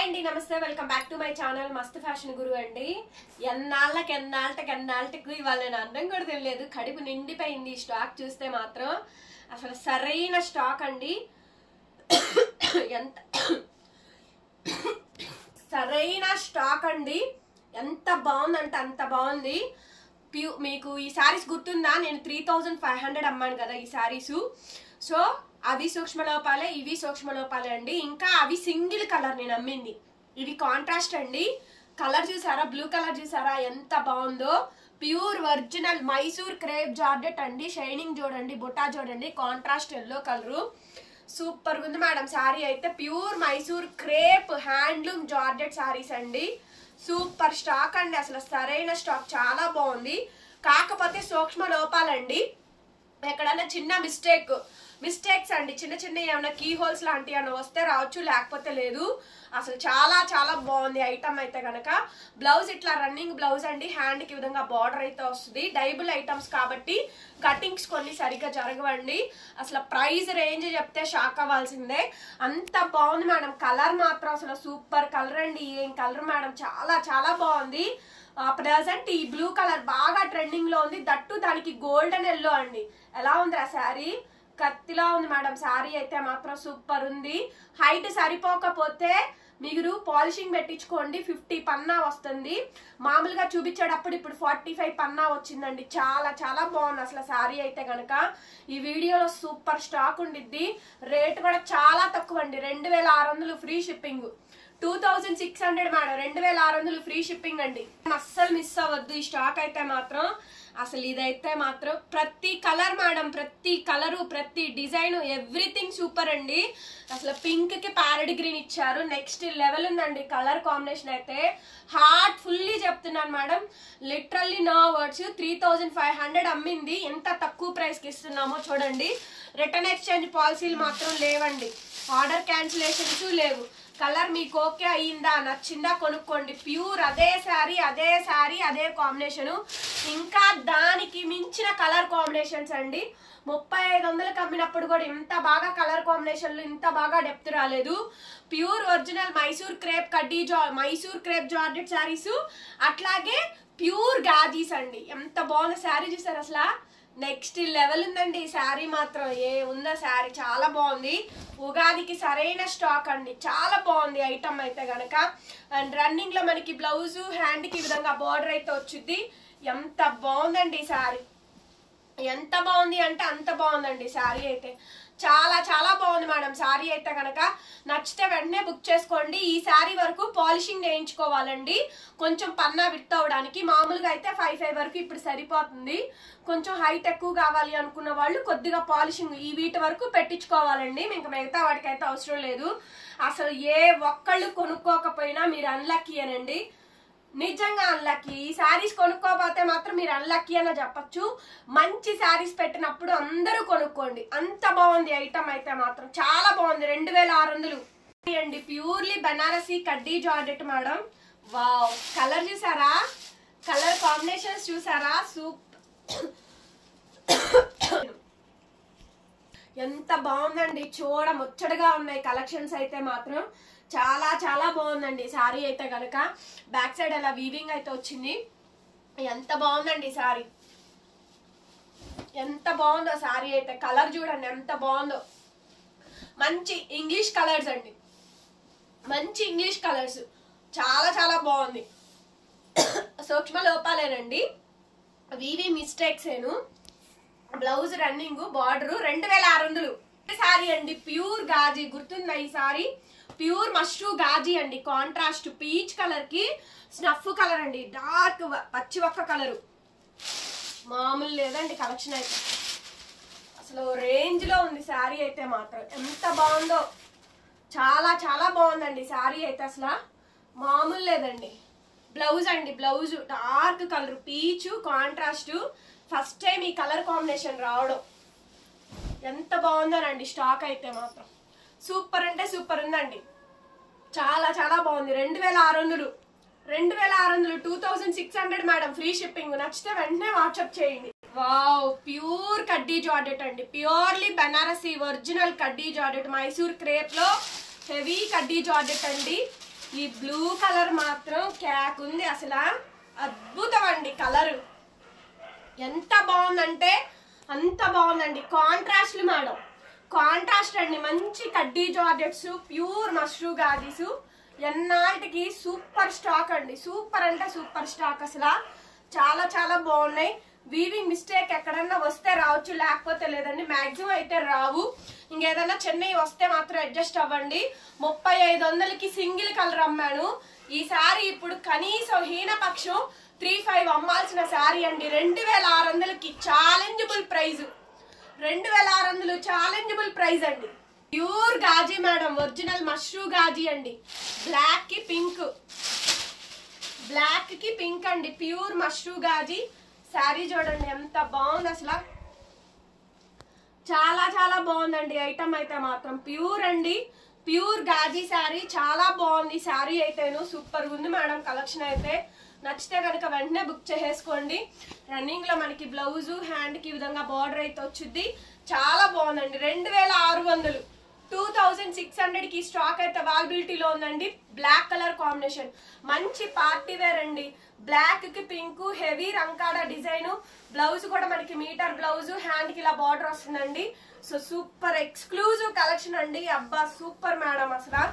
Hi అండి, నమస్తే. Welcome back to my channel మస్త్ ఫ్యాషన్ గురు అండి. ఎన్నాళ్ళకి ఇవాళ నేను అన్నం కూడా తెలియలేదు, కడుపు నిండిపోయింది. స్టాక్ చూస్తే మాత్రం అసలు సరైన స్టాక్ అండి. ఎంత సరైన స్టాక్ అండి, ఎంత బాగుందంటే అంత బాగుంది. మీకు ఈ శారీస్ గుర్తుందా? నేను 3500 అమ్మాను కదా ఈ శారీస్. సో అవి సూక్ష్మ లోపాలే, ఇవి సూక్ష్మ లోపాలే అండి. ఇంకా అవి సింగిల్ కలర్ నేను అమ్మింది, ఇవి కాంట్రాస్ట్ అండి. కలర్ చూసారా? బ్లూ కలర్ చూసారా ఎంత బాగుందో? Pure original Mysore crepe georgette అండి. షైనింగ్ చూడండి, బుట్టా చూడండి, కాంట్రాస్ట్ ఎల్లో కలరు. సూపర్ ఉంది మేడం శారీ అయితే. Pure Mysore crepe handloom georgette saris అండి. సూపర్ స్టాక్ అండి, అసలు సరైన స్టాక్, చాలా బాగుంది. కాకపోతే సూక్ష్మ లోపాలండి, ఎక్కడైనా చిన్న మిస్టేక్స్ అండి, చిన్న ఏమైనా కీ హోల్స్ లాంటివి ఏమైనా వస్తే రావచ్చు, లేకపోతే లేదు. అసలు చాలా చాలా బాగుంది ఐటమ్ అయితే కనుక. బ్లౌజ్ ఇట్లా రన్నింగ్ బ్లౌజ్ అండి, హ్యాండ్కి ఈ విధంగా బార్డర్ అయితే వస్తుంది. డైబుల్ ఐటమ్స్ కాబట్టి కటింగ్స్ కొన్ని సరిగ్గా జరగవండి. అసలు ప్రైస్ రేంజ్ చెప్తే షాక్ అవ్వాల్సిందే, అంత బాగుంది మేడం. కలర్ మాత్రం అసలు సూపర్ కలర్ అండి. ఏం కలర్ మేడం, చాలా చాలా బాగుంది. ప్రజెంట్ ఈ బ్లూ కలర్ బాగా ట్రెండింగ్ లో ఉంది, దట్టు దానికి గోల్డెన్ ఎల్లో అండి. ఎలా ఉంది ఆ శారీ? కత్తిలా ఉంది మేడం శారీ అయితే మాత్రం. సూపర్ ఉంది. హైట్ సరిపోకపోతే మీరు పాలిషింగ్ పెట్టించుకోండి, 50 పన్నా వస్తుంది. మామూలుగా చూపించేటప్పుడు ఇప్పుడు 45 పన్నా వచ్చిందండి. చాలా చాలా బాగుంది అసలు శారీ అయితే కనుక. ఈ వీడియోలో సూపర్ స్టాక్ ఉండిద్ది. రేట్ కూడా చాలా తక్కువ అండి, 2600 free shipping. 2600 madam, 2600 free shipping అండి. అస్సలు మిస్ అవ్వద్దు ఈ స్టాక్ అయితే మాత్రం. అసలు ఇదైతే మాత్రం ప్రతి కలర్ మేడం, ప్రతి కలరు, ప్రతి డిజైన్, ఎవ్రీథింగ్ సూపర్ అండి. అసలు పింక్ కి ప్యారెట్ గ్రీన్ ఇచ్చారు, నెక్స్ట్ లెవెల్ ఉందండి కలర్ కాంబినేషన్ అయితే. హార్ట్ ఫుల్లీ చెప్తున్నాను మేడం, లిటరల్లీ నో వర్డ్స్. 3500 అమ్మింది, ఎంత తక్కువ ప్రైస్ కి ఇస్తున్నామో చూడండి. రిటర్న్ ఎక్స్చేంజ్ పాలసీలు మాత్రం లేవండి, ఆర్డర్ క్యాన్సిలేషన్స్ లేవు. కలర్ మీకు ఓకే అయ్యిందా, నచ్చిందా కొనుక్కోండి. ప్యూర్ అదే శారీ అదే కాంబినేషను, ఇంకా దానికి మించిన కలర్ కాంబినేషన్స్ అండి. 3500 అమ్మినప్పుడు కూడా ఇంత బాగా కలర్ కాంబినేషన్లు, ఇంత బాగా డెప్త్ రాలేదు. Pure original Mysore crepe georgette saris, అట్లాగే ప్యూర్ గాజీస్ అండి. ఎంత బాగుంది శారీ చూసారు అసలు? నెక్స్ట్ లెవెల్ ఉందండి ఈ శారీ మాత్రం. ఉందా శారీ, చాలా బాగుంది. ఉగాదికి సరైన స్టాక్ అండి, చాలా బాగుంది ఐటమ్ అయితే గనక. అండ్ రన్నింగ్ లో మనకి బ్లౌజ్ హ్యాండ్కి ఈ విధంగా బార్డర్ అయితే వచ్చింది. ఎంత బాగుందండి ఈ శారీ, ఎంత బాగుంది అంటే అంత బాగుందండి శారీ అయితే. చాలా చాలా బాగుంది మేడం శారీ అయితే కనుక. నచ్చితే వెంటనే బుక్ చేసుకోండి. ఈ శారీ వరకు పాలిషింగ్ వేయించుకోవాలండి, కొంచెం పన్నా విత్ అవడానికి. మామూలుగా అయితే 5 వరకు ఇప్పుడు సరిపోతుంది. కొంచెం హైట్ ఎక్కువ కావాలి అనుకున్న వాళ్ళు కొద్దిగా పాలిషింగ్ ఈ వీటి వరకు పెట్టించుకోవాలండి. మీకు మిగతా వాటికి అయితే అవసరం లేదు. అసలు ఏ ఒక్కళ్ళు కొనుక్కోకపోయినా మీరు అన్లక్కీ అనండి, నిజంగా అన్లక్కీ. ఈ శారీస్ కొనుక్కోకపోతే మాత్రం మీరు అన్లక్కీ అని చెప్పచ్చు. మంచి శారీస్ పెట్టినప్పుడు అందరూ కొనుక్కోండి, అంత బాగుంది ఐటమ్ అయితే మాత్రం. చాలా బాగుంది. 2600 అండి. ప్యూర్లీ బనారసీ కడ్డీ జార్జెట్ మేడం. వావ్, కలర్ చూసారా? కలర్ కాంబినేషన్స్ చూసారా? ఎంత బాగుందండి, చూడ ముచ్చటగా ఉన్నాయి కలెక్షన్స్ అయితే మాత్రం. చాలా చాలా బాగుందండి శారీ అయితే కనుక. బ్యాక్ సైడ్ అలా వీవింగ్ అయితే వచ్చింది. ఎంత బాగుందండి శారీ, ఎంత బాగుందో శారీ అయితే. కలర్ చూడండి ఎంత బాగుందో. మంచి ఇంగ్లీష్ కలర్స్ అండి, మంచి ఇంగ్లీష్ కలర్స్, చాలా చాలా బాగుంది. సూక్ష్మ లోపాలేనండి, వీవి మిస్టేక్స్ ఏను. బ్లౌజ్ రన్నింగ్, బార్డర్ 2600 శారీ అండి. ప్యూర్ గాజీ, గుర్తుందా ఈ శారీ? ప్యూర్ మష్రూ గాజీ అండి. కాంట్రాస్ట్ పీచ్ కలర్ కి స్నఫ్ కలర్ అండి, డార్క్ పచ్చి ఒక్క కలరు. మామూలు లేదండి కలెక్షన్ అయితే. అసలు రేంజ్ లో ఉంది శారీ అయితే మాత్రం. ఎంత బాగుందో, చాలా చాలా బాగుందండి శారీ అయితే, అసలు మామూలు లేదండి. బ్లౌజ్ అండి, blouse dark colour peach contrast. First time ఈ కలర్ కాంబినేషన్ రావడం, ఎంత బాగుందోనండి స్టాక్ అయితే మాత్రం. సూపర్ అంటే సూపర్ ఉందండి, చాలా చాలా బాగుంది. 2600 2600 మేడం, ఫ్రీ షిప్పింగ్. నచ్చితే వెంటనే వాట్సాప్ చేయండి. వావ్, ప్యూర్ కడ్డీ జార్జెట్ అండి. ప్యూర్లీ బనారసీ ఒరిజినల్ కడ్డీ జార్జెట్, మైసూర్ క్రేప్ లో హెవీ కడ్డీ జార్జెట్ అండి. ఈ బ్లూ కలర్ మాత్రం క్యాక్ ఉంది అసలు, అద్భుతం అండి కలర్. ఎంత బాగుందంటే అంత బాగుందండి. కాంట్రాస్ట్లు మేడం, కాంట్రాస్ట్ అండి. మంచి కడ్డీ జార్జెట్స్, ప్యూర్ మష్రూ గాజీస్, ఎన్నాటికి సూపర్ స్టాక్ అండి. సూపర్ అంటే సూపర్ స్టాక్ అసలు. చాలా చాలా బాగున్నాయి. వీవింగ్ మిస్టేక్ ఎక్కడన్నా వస్తే రావచ్చు, లేకపోతే లేదండి. మాక్సిమం అయితే రావు. ఇంకేదన్నా చెన్నై వస్తే మాత్రం అడ్జస్ట్ అవ్వండి. 3500కి సింగిల్ కలర్ అమ్మాను. ఈ సారీ ఇప్పుడు కనీసం హీనపక్షం 3500 అమ్మాల్సిన సారీ అండి. 2600కి ఛాలెంజబుల్ ప్రైజ్. 2600 ఛాలెంజబుల్ ప్రైజ్ అండి. Pure gaji madam, original mashru gaji అండి. బ్లాక్ కి పింక్, బ్లాక్ కి పింక్ అండి. ప్యూర్ మష్రూ గాజీ శారీ చూడండి ఎంత బాగుంది అసలు. చాలా చాలా బాగుందండి ఐటమ్ అయితే మాత్రం. ప్యూర్ అండి, ప్యూర్ గాజీ శారీ. చాలా బాగుంది శారీ అయితేను. సూపర్ ఉంది మేడం కలెక్షన్ అయితే. నచ్చితే కనుక వెంటనే బుక్ చేసేసుకోండి. రన్నింగ్ లో మనకి బ్లౌజ్ హ్యాండ్ కి ఈ విధంగా బార్డర్ అయితే వచ్చింది. చాలా బాగుందండి. 2600, 2600కి స్టాక్ అయితే అవైలబిలిటీలో ఉందండి. బ్లాక్ కలర్ కాంబినేషన్, మంచి పార్టీ వేర్ అండి. బ్లాక్ కి పింక్, హెవీ రంకాడ డిజైన్. బ్లౌజ్ కూడా మనకి మీటర్ బ్లౌజ్, హ్యాండ్ కి ఇలా బార్డర్ వస్తుందండి. సో సూపర్ ఎక్స్క్లూజివ్ కలెక్షన్ అండి. అబ్బా సూపర్ మేడం అసలు.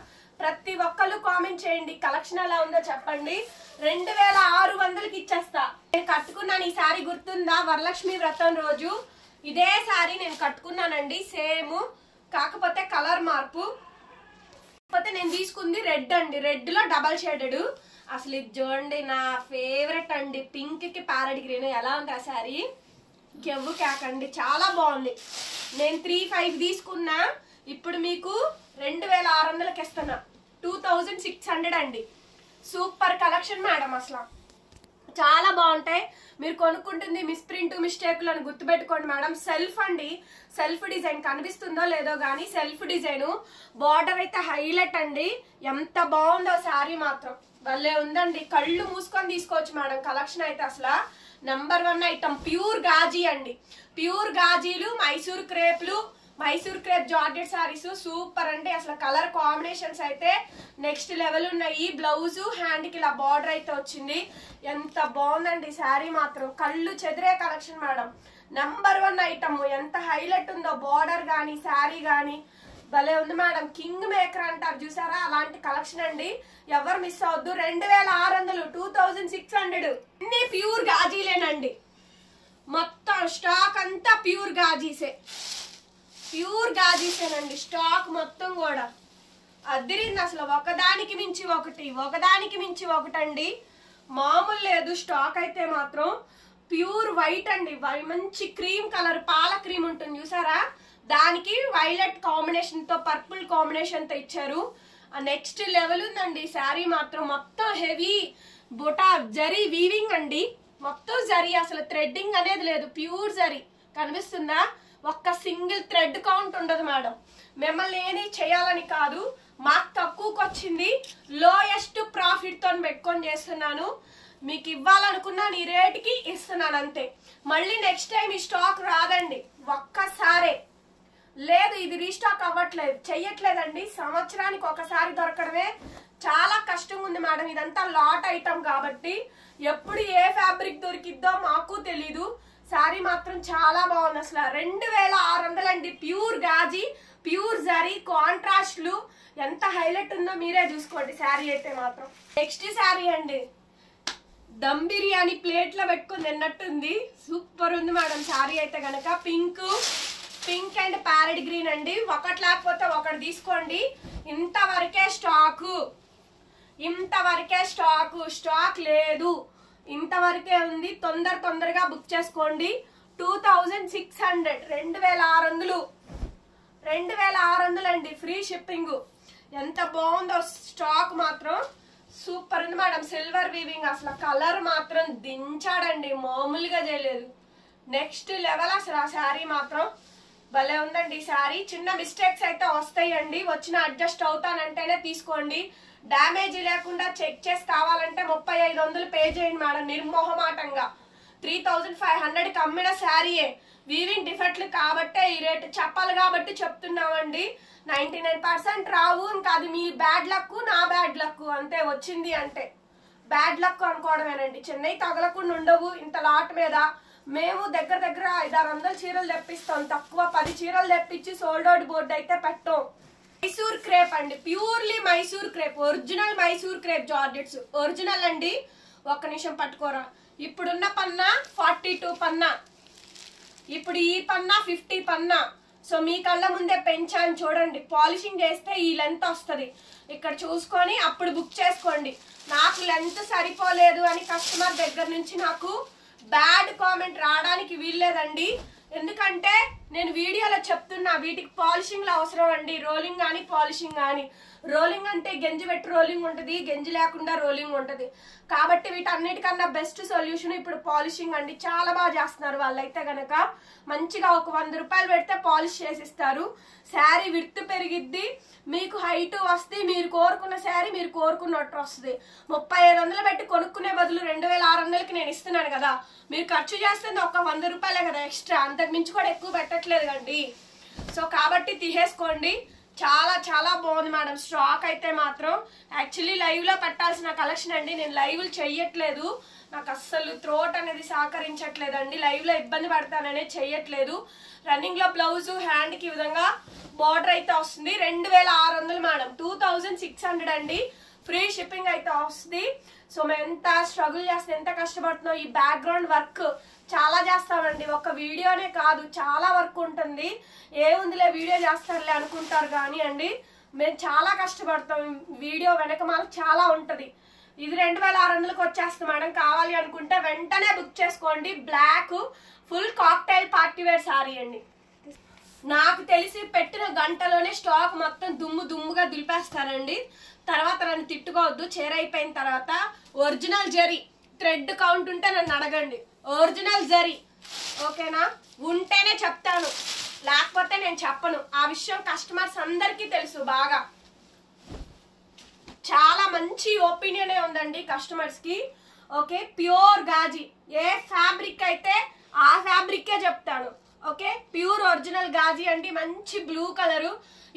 ప్రతి ఒక్కళ్ళు కామెంట్ చేయండి కలెక్షన్ ఎలా ఉందో చెప్పండి. 2600కి ఇచ్చేస్తా. నేను కట్టుకున్నాను ఈ సారీ గుర్తుందా? వరలక్ష్మి వ్రతం రోజు ఇదే సారీ నేను కట్టుకున్నానండి. సేమ్, కాకపోతే కలర్ మార్పు. కాకపోతే నేను తీసుకుంది రెడ్ అండి. రెడ్ లో డబల్ షేడెడ్. అసలు ఇది చూడండి నా ఫేవరెట్ అండి. పింక్ కి ప్యారెట్ గ్రీన్. ఎలా ఉంది ఆ శారీ? కెవ్వు క్యాక్ అండి. చాలా బాగుంది. నేను 3500 తీసుకున్నా, ఇప్పుడు మీకు 2600కి ఇస్తున్నా. 2600 అండి. సూపర్ కలెక్షన్ మేడం అసలు. చాలా బాగుంటాయి. మీరు కొనుక్కుంటుంది మిస్ప్రింట్ మిస్టేక్లు అని గుర్తుపెట్టుకోండి మేడం. సెల్ఫ్ అండి, సెల్ఫ్ డిజైన్ కనిపిస్తుందో లేదో గానీ సెల్ఫ్ డిజైన్. బార్డర్ అయితే హైలైట్ అండి. ఎంత బాగుందో శారీ మాత్రం. భలే ఉందండి. కళ్ళు మూసుకొని తీసుకోవచ్చు మేడం కలెక్షన్ అయితే అసలు. నంబర్ 1 ఐటమ్ ప్యూర్ గాజీ అండి. ప్యూర్ గాజీలు, మైసూర్ క్రేప్లు, Mysore crepe georgette saris super అండి అసలు. కలర్ కాంబినేషన్స్ అయితే నెక్స్ట్ లెవెల్ ఉన్నాయి. బ్లౌజ్ హ్యాండ్ కి ఇలా బార్డర్ అయితే వచ్చింది. ఎంత బాగుందండి శారీ మాత్రం. కళ్ళు చెదిరే కలెక్షన్ మేడం. Number 1 item. ఎంత హైలైట్ ఉందో బార్డర్ గానీ శారీ గానీ. భలే ఉంది మేడం. కింగ్ మేకర్ అంటారు చూసారా, అలాంటి కలెక్షన్ అండి. ఎవరు మిస్ అవద్దు. 2600, 2600 అన్ని ప్యూర్ గాజీలేనండి. మొత్తం స్టాక్ అంతా ప్యూర్ గాజీసే. ప్యూర్ గాజీసేనండి స్టాక్ మొత్తం కూడా. అదిరింది అసలు. ఒకదానికి మించి ఒకటి, ఒకదానికి మించి ఒకటండి. మామూలు లేదు స్టాక్ అయితే మాత్రం. ప్యూర్ వైట్ అండి. మంచి క్రీమ్ కలర్, పాల క్రీమ్ ఉంటుంది చూసారా, దానికి వైలెట్ కాంబినేషన్ తో పర్పుల్ కాంబినేషన్ తో ఇచ్చారు. నెక్స్ట్ లెవెల్ ఉందండి శారీ మాత్రం. మొత్తం హెవీ బుటా జరీ వీవింగ్ అండి. మొత్తం జరీ, అసలు థ్రెడ్డింగ్ అనేది లేదు. ప్యూర్ జరీ కనిపిస్తుందా? ఒక్క సింగిల్ థ్రెడ్ కౌంట్ ఉండదు మేడం. మిమ్మల్ని ఏది చేయాలని కాదు, మాకు తక్కువకి వచ్చింది. లోయెస్ట్ ప్రాఫిట్ తో పెట్టుకొని చేస్తున్నాను. మీకు ఇవ్వాలనుకున్నా నీ రేటుకి ఇస్తున్నాను అంతే. మళ్ళీ నెక్స్ట్ టైం ఈ స్టాక్ రాదండి. ఒక్కసారే లేదు, ఇది రీస్టాక్ అవ్వట్లేదు, చెయ్యట్లేదండి. సంవత్సరానికి ఒకసారి దొరకడమే చాలా కష్టంగా ఉంది మేడం. ఇదంతా లాట్ ఐటమ్ కాబట్టి ఎప్పుడు ఏ ఫ్యాబ్రిక్ దొరికిద్దో మాకు తెలీదు. శారీ మాత్రం చాలా బాగుంది అసలు. 2600 అండి. ప్యూర్ గాజీ, ప్యూర్ జరీ, కాంట్రాస్ట్లు. ఎంత హైలైట్ ఉందో మీరే చూసుకోండి శారీ అయితే మాత్రం. నెక్స్ట్ శారీ అండి. దమ్ బిర్యానీ ప్లేట్ లో పెట్టుకుని తిన్నట్టుంది. సూపర్ ఉంది మేడం శారీ అయితే గనక. పింక్ అండ్ ప్యారెట్ గ్రీన్ అండి. ఒకటి లేకపోతే ఒకటి తీసుకోండి. ఇంతవరకే స్టాకు, ఇంతవరకే స్టాకు. స్టాక్ లేదు, ఇంతవరకే ఉంది. తొందరగా బుక్ చేసుకోండి. 2600, 2600, 2600 అండి. Free shipping. ఎంత బాగుందో స్టాక్ మాత్రం. సూపర్ ఉంది మేడం. సిల్వర్ వీవింగ్ అసలు. కలర్ మాత్రం దించాడండి, మామూలుగా చేయలేదు. నెక్స్ట్ లెవెల్ అసలు. ఆ శారీ మాత్రం భలే ఉందండి శారీ. చిన్న మిస్టేక్స్ అయితే వస్తాయండి. వచ్చిన అడ్జస్ట్ అవుతానంటేనే తీసుకోండి. డ్యామేజీ లేకుండా చెక్ చేసి కావాలంటే 3500 పే చేయండి మేడం నిర్మోహమాటంగా. 3500కి అమ్మిన శారీయే. వీవింగ్ డిఫెక్ట్లు కాబట్టే ఈ రేటు చెప్పాలి కాబట్టి చెప్తున్నామండి. 99% రావు. ఇంకా అది మీ బ్యాడ్ లక్, నా బ్యాడ్ లక్ అంతే వచ్చింది అంటే బ్యాడ్ లక్ అనుకోవడమేనండి. చెన్నై తగలకుండా ఉండవు ఇంత లాట్ మీద. మేము దగ్గర 500-600 చీరలు తెప్పిస్తాం, తక్కువ 10 చీరలు తెప్పించి సోల్డ్ అవుట్ బోర్డు అయితే పెట్టాం. మైసూర్ క్రేప్ అండి, purely Mysore crepe, original Mysore crepe georgettes original అండి. ఒక్క నిమిషం పట్టుకోరా. ఇప్పుడున్న పన్నా 42 పన్నా, ఇప్పుడు ఈ పన్నా 50 పన్నా. సో మీ కళ్ళ ముందే పెంచాను చూడండి. పాలిషింగ్ చేస్తే ఈ లెంత్ వస్తుంది, ఇక్కడ చూసుకొని అప్పుడు బుక్ చేసుకోండి. నాకు లెంత్ సరిపోలేదు అని కస్టమర్ దగ్గర నుంచి నాకు బ్యాడ్ కామెంట్ రావడానికి వీల్లేదండి. ఎందుకంటే నేను వీడియోలో చెప్తున్నా వీటికి పాలిషింగ్లో అవసరం అండి, రోలింగ్ కానీ పాలిషింగ్ కానీ. రోలింగ్ అంటే గెంజి పెట్టి రోలింగ్ ఉంటుంది, గెంజి లేకుండా రోలింగ్ ఉంటుంది. కాబట్టి వీటన్నిటికన్నా బెస్ట్ సొల్యూషన్ ఇప్పుడు పాలిషింగ్ అండి. చాలా బాగా చేస్తున్నారు వాళ్ళైతే గనక. మంచిగా ఒక 100 రూపాయలు పెడితే పాలిష్ చేసిస్తారు. శారీ విడ్త్ పెరిగిద్ది, మీకు హైట్ వస్తుంది, మీరు కోరుకున్న శారీ మీరు కోరుకున్నట్టు వస్తుంది. 3500 పెట్టి కొనుక్కునే బదులు 2600కి నేను ఇస్తున్నాను కదా. మీరు ఖర్చు చేస్తుంది ఒక 100 రూపాయలే కదా ఎక్స్ట్రా, అంతకు మించి కూడా ఎక్కువ పెట్టట్లేదు కండి. సో కాబట్టి తీసేసుకోండి. చాలా చాలా బాగుంది మేడం. స్టాక్ అయితే మాత్రం యాక్చువల్లీ లైవ్ లో పెట్టాల్సిన కలెక్షన్ అండి. నేను లైవ్లు చెయ్యట్లేదు, నాకు అస్సలు థ్రోట్ అనేది సహకరించట్లేదండి. లైవ్ లో ఇబ్బంది పడతాననే చెయ్యట్లేదు. రన్నింగ్ లో బ్లౌజ్ హ్యాండ్ కి విధంగా బార్డర్ అయితే వస్తుంది. 2600 మేడం, 2600 అండి. ఫ్రీ షిప్పింగ్ అయితే వస్తుంది. సో మేము ఎంత స్ట్రగుల్ చేస్తాం, ఎంత కష్టపడుతున్నాం. ఈ బ్యాక్గ్రౌండ్ వర్క్ చాలా చేస్తామండి, ఒక వీడియోనే కాదు చాలా వర్క్ ఉంటుంది. ఏముందిలే వీడియో చేస్తారులే అనుకుంటారు కానీ అండి మేము చాలా కష్టపడతాం. వీడియో వెనక మాకు చాలా ఉంటుంది. ఇది 2600కి వచ్చేస్తుంది మేడం. కావాలి అనుకుంటే వెంటనే బుక్ చేసుకోండి. Black full cocktail party wear sari అండి. నాకు తెలిసి పెట్టిన గంటలోనే స్టాక్ మొత్తం దుమ్ముగా దులిపేస్తానండి. తర్వాత నన్ను తిట్టుకోవద్దు. చీర అయిపోయిన తర్వాత ఒరిజినల్ జరీ థ్రెడ్ కౌంట్ ఉంటే నన్ను అడగండి. ఒరిజినల్ జరీ ఓకేనా, ఉంటేనే చెప్తాను, లేకపోతే నేను చెప్పను. ఆ విషయం కస్టమర్స్ అందరికీ తెలుసు బాగా. చాలా మంచి ఒపీనియనే ఉందండి కస్టమర్స్ కి. ఓకే, ప్యూర్ గాజీ, ఏ ఫ్యాబ్రిక్ అయితే ఆ ఫ్యాబ్రికే చెప్తాను. ఓకే, ప్యూర్ ఒరిజినల్ గాజీ అండి. మంచి బ్లూ కలరు.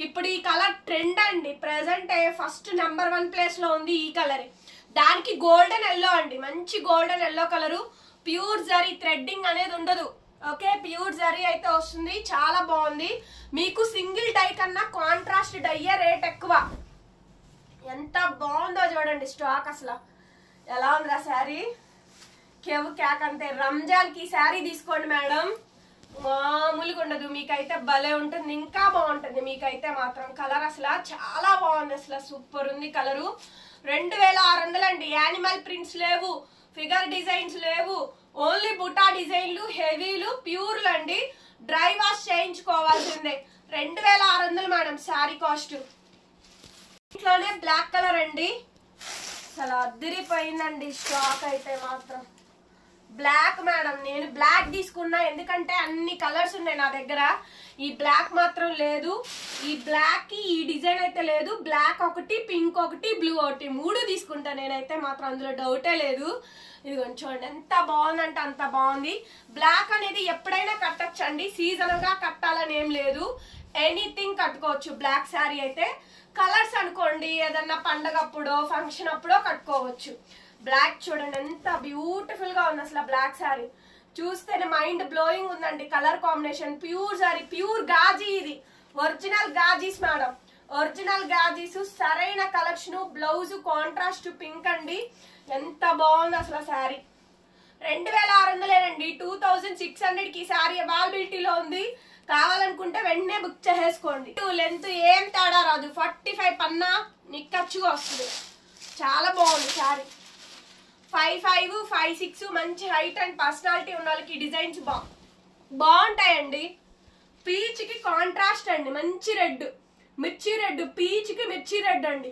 ఇప్పుడు ఈ కలర్ ట్రెండ్ అండి. ప్రెసెంట్ ఫస్ట్ నెంబర్ 1 ప్లేస్ లో ఉంది ఈ కలర్. దానికి గోల్డెన్ ఎల్లో అండి, మంచి golden yellow colour. Pure zari threading అనేది ఉండదు. ఓకే, ప్యూర్ జరీ అయితే వస్తుంది. చాలా బాగుంది. మీకు సింగిల్ డై కన్నా కాంట్రాస్ట్ డైయే రేట్ ఎక్కువ. ఎంత బాగుందో చూడండి స్టాక్. అసలు ఎలా ఉందిరా శారీ, కేవ్ క్యాక్ అంతే. రంజాన్ కి శారీ తీసుకోండి మేడం, మామూలుగా ఉండదు. మీకైతే భలే ఉంటుంది, ఇంకా బాగుంటుంది మీకైతే మాత్రం. కలర్ అసలు చాలా బాగుంది, అసలు సూపర్ ఉంది కలరు. 2600 అండి. యానిమల్ ప్రింట్స్ లేవు, ఫిగర్ డిజైన్స్ లేవు, ఓన్లీ బుటా డిజైన్లు, హెవీలు, ప్యూర్లు అండి. డ్రై వాష్ చేయించుకోవాల్సిందే. 2600 మేడం శారీ కాస్ట్. ఇంట్లోనే బ్లాక్ కలర్ అండి, అసలు అదిరిపోయిందండి స్టాక్ అయితే మాత్రం. బ్లాక్ మేడం, నేను బ్లాక్ తీసుకున్నా ఎందుకంటే అన్ని కలర్స్ ఉన్నాయి నా దగ్గర. ఈ బ్లాక్ మాత్రం లేదు. ఈ బ్లాక్ కి ఈ డిజైన్ అయితే లేదు. బ్లాక్ ఒకటి, పింక్ ఒకటి, బ్లూ ఒకటి, 3 తీసుకుంటా నేనైతే మాత్రం, అందులో డౌటే లేదు. ఇది చూడండి ఎంత బాగుందంటే అంత బాగుంది. బ్లాక్ అనేది ఎప్పుడైనా కట్టచ్చండి, సీజనల్ గా కట్టాలని ఏం లేదు. ఎనీథింగ్ కట్టుకోవచ్చు బ్లాక్ శారీ అయితే. కలర్స్ అనుకోండి ఏదన్నా పండగ అప్పుడో ఫంక్షన్ అప్పుడో కట్టుకోవచ్చు. బ్లాక్ చూడండి ఎంత బ్యూటిఫుల్ గా ఉంది అసలు. బ్లాక్ శారీ చూస్తేనే మైండ్ బ్లోయింగ్ ఉందండి. Colour combination pure sari, pure gaji. ఇది original gajis madam, original gajis. సరైన కలెక్షన్. బ్లౌజ్ కాంట్రాస్ట్ పింక్ అండి. ఎంత బాగుంది అసలు శారీ. 2600 2600కి శారీ అవైలబిలిటీలో ఉంది. కావాలనుకుంటే వెంటనే బుక్ చేసేసుకోండి. లెంత్ ఏం తేడా రాదు, 45 పన్నా నిక్కచ్చుగా వస్తుంది. చాలా బాగుంది శారీ. 5'5", 5'6" మంచి హైట్ అండ్ పర్సనాలిటీ ఉన్న వాళ్ళకి డిజైన్స్ బాగుంటాయండి. పీచ్ కి కాంట్రాస్ట్ అండి, మంచి రెడ్, మిర్చి రెడ్, పీచ్ కి మిర్చి రెడ్ అండి.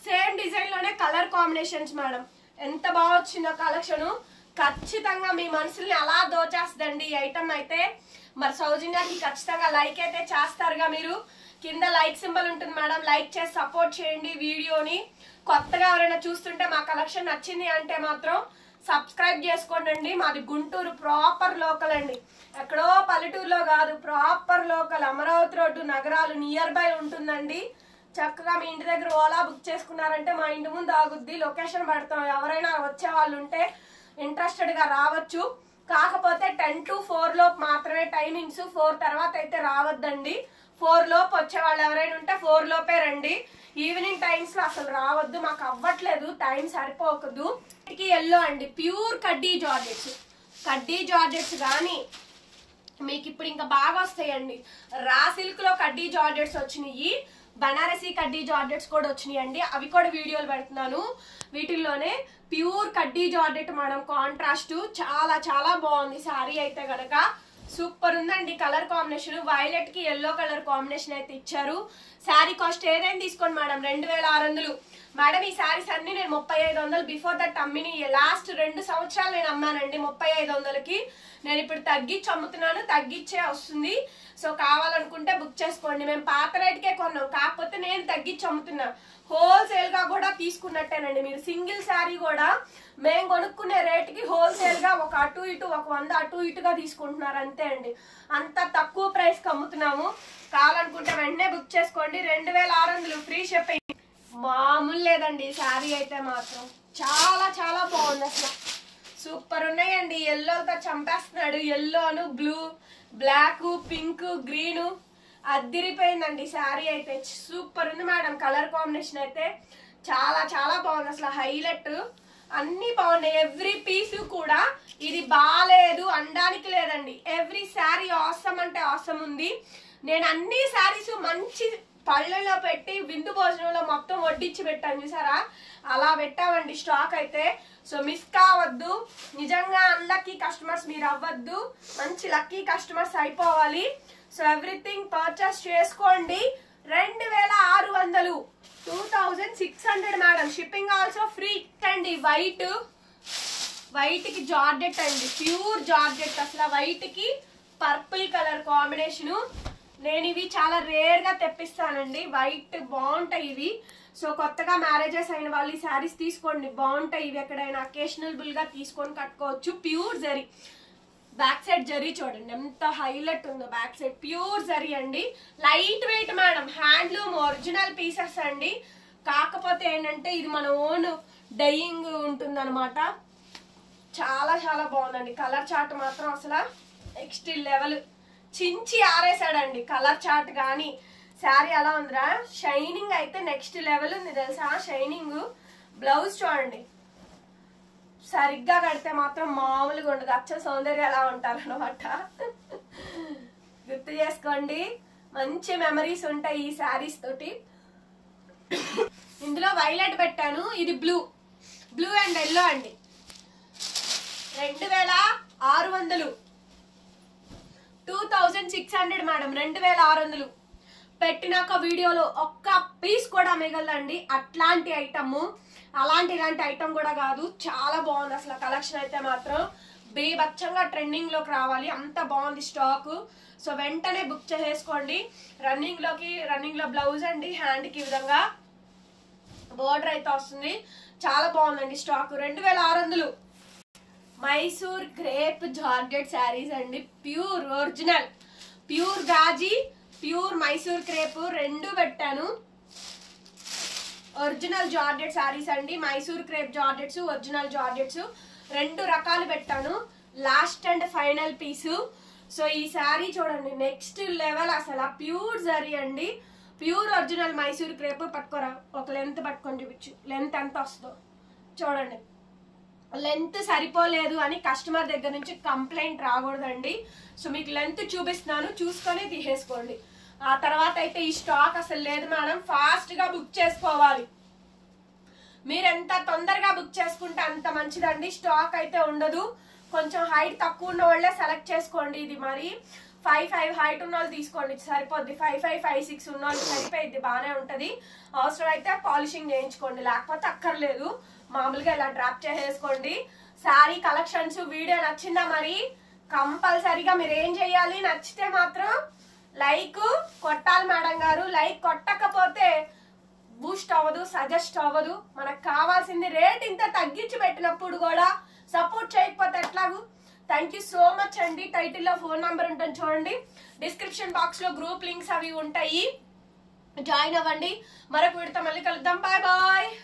సేమ్ డిజైన్ లోనే కలర్ కాంబినేషన్స్ మేడం. ఎంత బాగా వచ్చిందో కలెక్షన్. ఖచ్చితంగా మీ మనసుల్ని అలా దోచేస్తుందండి ఈ ఐటమ్ అయితే. మరి సౌజన్యాకి ఖచ్చితంగా లైక్ అయితే చేస్తారుగా మీరు. కింద లైక్ సింబల్ ఉంటుంది మేడం, లైక్ చేసి సపోర్ట్ చేయండి వీడియోని. కొత్తగా ఎవరైనా చూస్తుంటే మా కలెక్షన్ నచ్చింది అంటే మాత్రం సబ్స్క్రైబ్ చేసుకోండి. మాది గుంటూరు ప్రాపర్ లోకల్ అండి, ఎక్కడో పల్లెటూరులో కాదు, ప్రాపర్ లోకల్. అమరావతి రోడ్డు, నగరాలు నియర్ బై ఉంటుందండి. చక్కగా మీ ఇంటి దగ్గర ఓలా బుక్ చేసుకున్నారంటే మా ఇంటి ముందు ఆగుద్ది, లొకేషన్ పెడతాం. ఎవరైనా వచ్చే వాళ్ళు ఉంటే ఇంట్రెస్టెడ్ గా రావచ్చు. కాకపోతే 10 to 4 లోపు మాత్రమే టైమింగ్స్. 4 తర్వాత అయితే రావద్దండి. 4 లోపు వచ్చే వాళ్ళు ఎవరైనా ఉంటే 4 లోపే రండి. ఈవినింగ్ టైమ్స్ లో అసలు రావద్దు, మాకు అవ్వట్లేదు, టైం సరిపోకదు. ఎల్లో అండి, ప్యూర్ కడ్డీ జార్జెట్స్. కడ్డీ జార్జెట్స్ కానీ మీకు ఇప్పుడు ఇంకా బాగా వస్తాయండి. రా సిల్క్ లో కడ్డీ జార్జెట్స్ వచ్చినాయి, బనారసీ కడ్డీ జార్జెట్స్ కూడా వచ్చినాయి అండి. అవి కూడా వీడియోలు పెడుతున్నాను. వీటిల్లోనే ప్యూర్ కడ్డీ జార్జెట్ మనం కాంట్రాస్ట్ చాలా చాలా బాగుంది. సారీ అయితే గనక సూపర్ ఉందండి. కలర్ కాంబినేషన్ వైలెట్ కి ఎల్లో కలర్ కాంబినేషన్ అయితే ఇచ్చారు. శారీ కాస్ట్ ఏదైనా తీసుకోండి మేడం, 2600. మేడం ఈ శారీస్ అన్ని నేను 3500 బిఫోర్ దట్ అమ్మిని. లాస్ట్ 2 సంవత్సరాలు నేను అమ్మానండి 3500కి. నేను ఇప్పుడు తగ్గించి అమ్ముతున్నాను, తగ్గించే వస్తుంది. సో కావాలనుకుంటే బుక్ చేసుకోండి. మేము పాత రేట్కే కొన్నాం, కాకపోతే నేను తగ్గించి అమ్ముతున్నా. హోల్సేల్ గా కూడా తీసుకున్నట్టేనండి. మీరు సింగిల్ శారీ కూడా మేము కొనుక్కునే రేటుకి హోల్సేల్ గా ఒక అటు ఇటు ఒక 100 అటు ఇటుగా తీసుకుంటున్నారు అంతే అండి. అంత తక్కువ ప్రైస్ కి అమ్ముతున్నాము. కావాలనుకుంటే వెంటనే బుక్ చేసుకోండి. 2600 ఫ్రీ షిప్పింగ్. మామూలు లేదండి శారీ అయితే మాత్రం చాలా చాలా బాగుంది. అసలు సూపర్ ఉన్నాయండి. ఎల్లోతో చంపేస్తున్నాడు. ఎల్లోను, బ్లూ, బ్లాక్, పింక్, గ్రీన్ అద్దిరిపోయిందండి శారీ అయితే. సూపర్ ఉంది మేడం. కలర్ కాంబినేషన్ అయితే చాలా చాలా బాగుంది. అసలు హైలైట్ అన్ని బాగున్నాయి. ఎవ్రీ పీస్ కూడా ఇది బాగాలేదు అనడానికి లేదండి. ఎవ్రీ శారీ ఆసమ్ అంటే ఆసమ్ ఉంది. నేను అన్ని శారీస్ మంచి పళ్ళలో పెట్టి విందు భోజనంలో మొత్తం వడ్డించి పెట్టాను చూసారా, అలా పెట్టామండి స్టాక్ అయితే. సో మిస్ కావద్దు. నిజంగా అన్లక్కీ కస్టమర్స్ మీరు అవ్వద్దు, మంచి లక్కీ కస్టమర్స్ అయిపోవాలి. సో ఎవ్రీథింగ్ పర్చేస్ చేసుకోండి. 2600, 2600 మేడం. షిప్పింగ్ ఆల్సో ఫ్రీ అండి. వైట్ కి జార్జెట్ అండి, ప్యూర్ జార్జెట్. అసలు వైట్ కి పర్పుల్ కలర్ కాంబినేషన్. నేను ఇవి చాలా రేర్ గా తెప్పిస్తానండి. వైట్ బాగుంటాయి ఇవి. సో కొత్తగా మ్యారేజెస్ అయిన వాళ్ళు ఈ శారీస్ తీసుకోండి, బాగుంటాయి ఇవి. ఎక్కడైనా అకేషనబుల్ గా తీసుకొని కట్టుకోవచ్చు. Pure zari, back side zari చూడండి ఎంత హైలైట్ ఉందో. బ్యాక్ సైడ్ ప్యూర్ జరీ అండి. Light weight madam, handloom original pieces అండి. కాకపోతే ఏంటంటే ఇది మన ఓన్ డైయింగ్ ఉంటుంది అనమాట. చాలా చాలా బాగుందండి. కలర్ చార్ట్ మాత్రం అసలు నెక్స్ట్ లెవెల్. చించి ఆరేసాడండి కలర్ చార్ట్ కానీ. శారీ అలా ఉందిరా, షైనింగ్ అయితే నెక్స్ట్ లెవెల్ ఉంది తెలుసా. షైనింగ్. బ్లౌజ్ చూడండి, సరిగ్గా కడితే మాత్రం మామూలుగా ఉండదు. అచ్చ సౌందర్య ఎలా ఉంటారు అనమాట. గుర్తు చేసుకోండి, మంచి మెమరీస్ ఉంటాయి ఈ శారీస్ తోటి. ఇందులో వైలెట్ పెట్టాను, ఇది బ్లూ అండ్ ఎల్లో అండి. 2600, 2600 మేడం. 2600 పెట్టినాక వీడియోలో ఒక్క పీస్ కూడా మిగలదండి. అట్లాంటి ఐటమ్, ఇలాంటి ఐటమ్ కూడా కాదు. చాలా బాగుంది అసలు కలెక్షన్ అయితే మాత్రం. బేబచ్చంగా ట్రెండింగ్ లోకి రావాలి, అంత బాగుంది స్టాక్. సో వెంటనే బుక్ చేసేసుకోండి. రన్నింగ్ లో బ్లౌజ్ అండి. హ్యాండ్ కి విధంగా బోర్డర్ అయితే వస్తుంది. చాలా బాగుందండి stock. 2600. Mysore crepe georgette saris అండి. ప్యూర్ ఒరిజినల్, ప్యూర్ గాజీ, ప్యూర్ మైసూర్ క్రేప్ రెండు పెట్టాను. ఒరిజినల్ జార్జెట్ శారీస్ అండి. Mysore crepe georgettes, original georgettes రెండు రకాలు పెట్టాను. Last and final piece. So ఈ శారీ చూడండి నెక్స్ట్ లెవెల్ అసలు. ప్యూర్ జరీ అండి, ప్యూర్ ఒరిజినల్ మైసూర్ క్రేప్. పట్టుకోరా, ఒక లెంత్ పట్టుకొని చూపించు, లెంత్ ఎంత వస్తుందో చూడండి. లెంత్ సరిపోలేదు అని కస్టమర్ దగ్గర నుంచి కంప్లైంట్ రాకూడదండి. సో మీకు లెంత్ చూపిస్తున్నాను, చూసుకొని తీసేసుకోండి. ఆ తర్వాత అయితే ఈ స్టాక్ అసలు లేదు మేడం. ఫాస్ట్ గా బుక్ చేసుకోవాలి. మీరు ఎంత తొందరగా బుక్ చేసుకుంటే అంత మంచిదండి. స్టాక్ అయితే ఉండదు. కొంచెం హైట్ తక్కువ ఉన్న వాళ్ళే సెలెక్ట్ చేసుకోండి. ఇది మరి 5'5" హైట్ ఉన్న వాళ్ళు తీసుకోండి, సరిపోద్ది. 5'5", 5'6" ఉన్న వాళ్ళు సరిపోయిద్ది, బాగానే ఉంటది. అవసరం అయితే పాలిషింగ్ చేయించుకోండి, లేకపోతే అక్కర్లేదు. మామూలుగా ఇలా డ్రాప్ చేసేసుకోండి. శారీ కలెక్షన్స్ వీడియో నచ్చిందా మరి? కంపల్సరీగా మీరు ఏం చేయాలి, నచ్చితే మాత్రం లైక్ కొట్టాలి మేడం గారు. లైక్ కొట్టకపోతే బూస్ట్ అవ్వదు, సజెస్ట్ అవ్వదు. మనకు కావాల్సింది రేట్ ఇంత తగ్గించి పెట్టినప్పుడు కూడా సపోర్ట్ చేయకపోతే ఎట్లాగూ. థ్యాంక్ యూ సో మచ్ అండి. టైటిల్లో ఫోన్ నంబర్ ఉంటుంది చూడండి. డిస్క్రిప్షన్ బాక్స్ లో గ్రూప్ లింక్స్ అవి ఉంటాయి. జాయిన్ అవ్వండి. మరొక వీడియోతో మళ్ళీ కలుద్దాం. Bye bye.